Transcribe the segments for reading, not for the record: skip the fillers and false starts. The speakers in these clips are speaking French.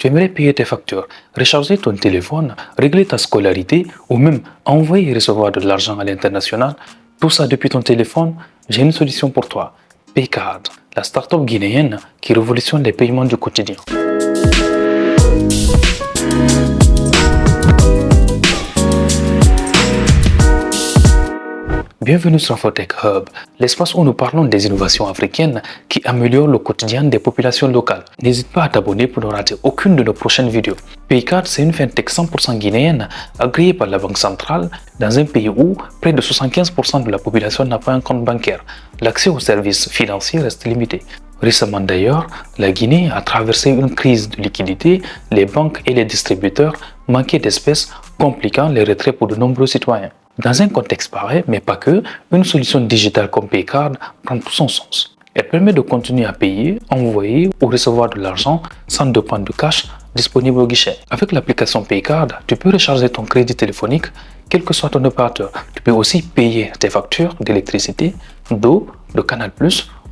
Tu aimerais payer tes factures, recharger ton téléphone, régler ta scolarité ou même envoyer et recevoir de l'argent à l'international, tout ça depuis ton téléphone? J'ai une solution pour toi. Paycard, la start-up guinéenne qui révolutionne les paiements du quotidien. Bienvenue sur Infotech Hub, l'espace où nous parlons des innovations africaines qui améliorent le quotidien des populations locales. N'hésite pas à t'abonner pour ne rater aucune de nos prochaines vidéos. Paycard, c'est une fintech 100% guinéenne agréée par la Banque centrale dans un pays où près de 75% de la population n'a pas un compte bancaire. L'accès aux services financiers reste limité. Récemment d'ailleurs, la Guinée a traversé une crise de liquidité, les banques et les distributeurs manquaient d'espèces, compliquant les retraits pour de nombreux citoyens. Dans un contexte pareil, mais pas que, une solution digitale comme Paycard prend tout son sens. Elle permet de continuer à payer, envoyer ou recevoir de l'argent sans dépendre de cash disponible au guichet. Avec l'application Paycard, tu peux recharger ton crédit téléphonique, quel que soit ton opérateur. Tu peux aussi payer tes factures d'électricité, d'eau, de Canal+,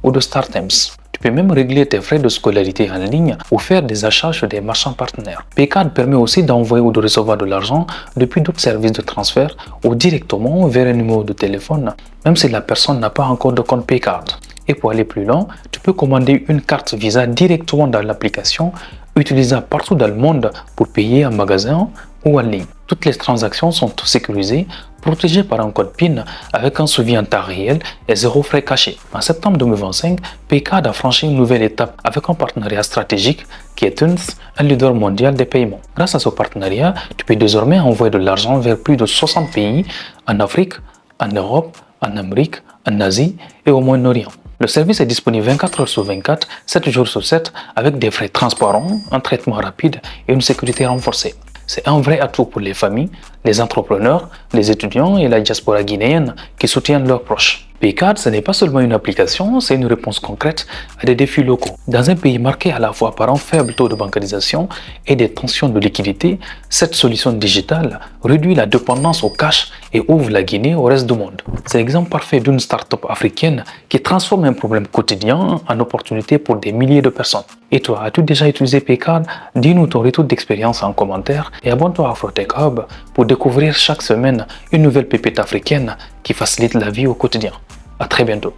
ou de StarTimes. Tu peux même régler tes frais de scolarité en ligne ou faire des achats chez des marchands partenaires. Paycard permet aussi d'envoyer ou de recevoir de l'argent depuis d'autres services de transfert ou directement vers un numéro de téléphone, même si la personne n'a pas encore de compte Paycard. Et pour aller plus loin, tu peux commander une carte Visa directement dans l'application, utilisable partout dans le monde pour payer en magasin ou en ligne. Toutes les transactions sont sécurisées, protégées par un code PIN avec un suivi en temps réel et zéro frais cachés. En septembre 2025, Paycard a franchi une nouvelle étape avec un partenariat stratégique qui est un leader mondial des paiements. Grâce à ce partenariat, tu peux désormais envoyer de l'argent vers plus de 60 pays en Afrique, en Europe, en Amérique, en Asie et au Moyen-Orient. Le service est disponible 24 heures sur 24, 7 jours sur 7, avec des frais transparents, un traitement rapide et une sécurité renforcée. C'est un vrai atout pour les familles, les entrepreneurs, les étudiants et la diaspora guinéenne qui soutiennent leurs proches. Paycard, ce n'est pas seulement une application, c'est une réponse concrète à des défis locaux. Dans un pays marqué à la fois par un faible taux de bancarisation et des tensions de liquidité, cette solution digitale réduit la dépendance au cash et ouvre la Guinée au reste du monde. C'est l'exemple parfait d'une start-up africaine qui transforme un problème quotidien en opportunité pour des milliers de personnes. Et toi, as-tu déjà utilisé Paycard? Dis-nous ton retour d'expérience en commentaire et abonne-toi à Infotech Hub pour découvrir chaque semaine une nouvelle pépite africaine qui facilite la vie au quotidien. À très bientôt.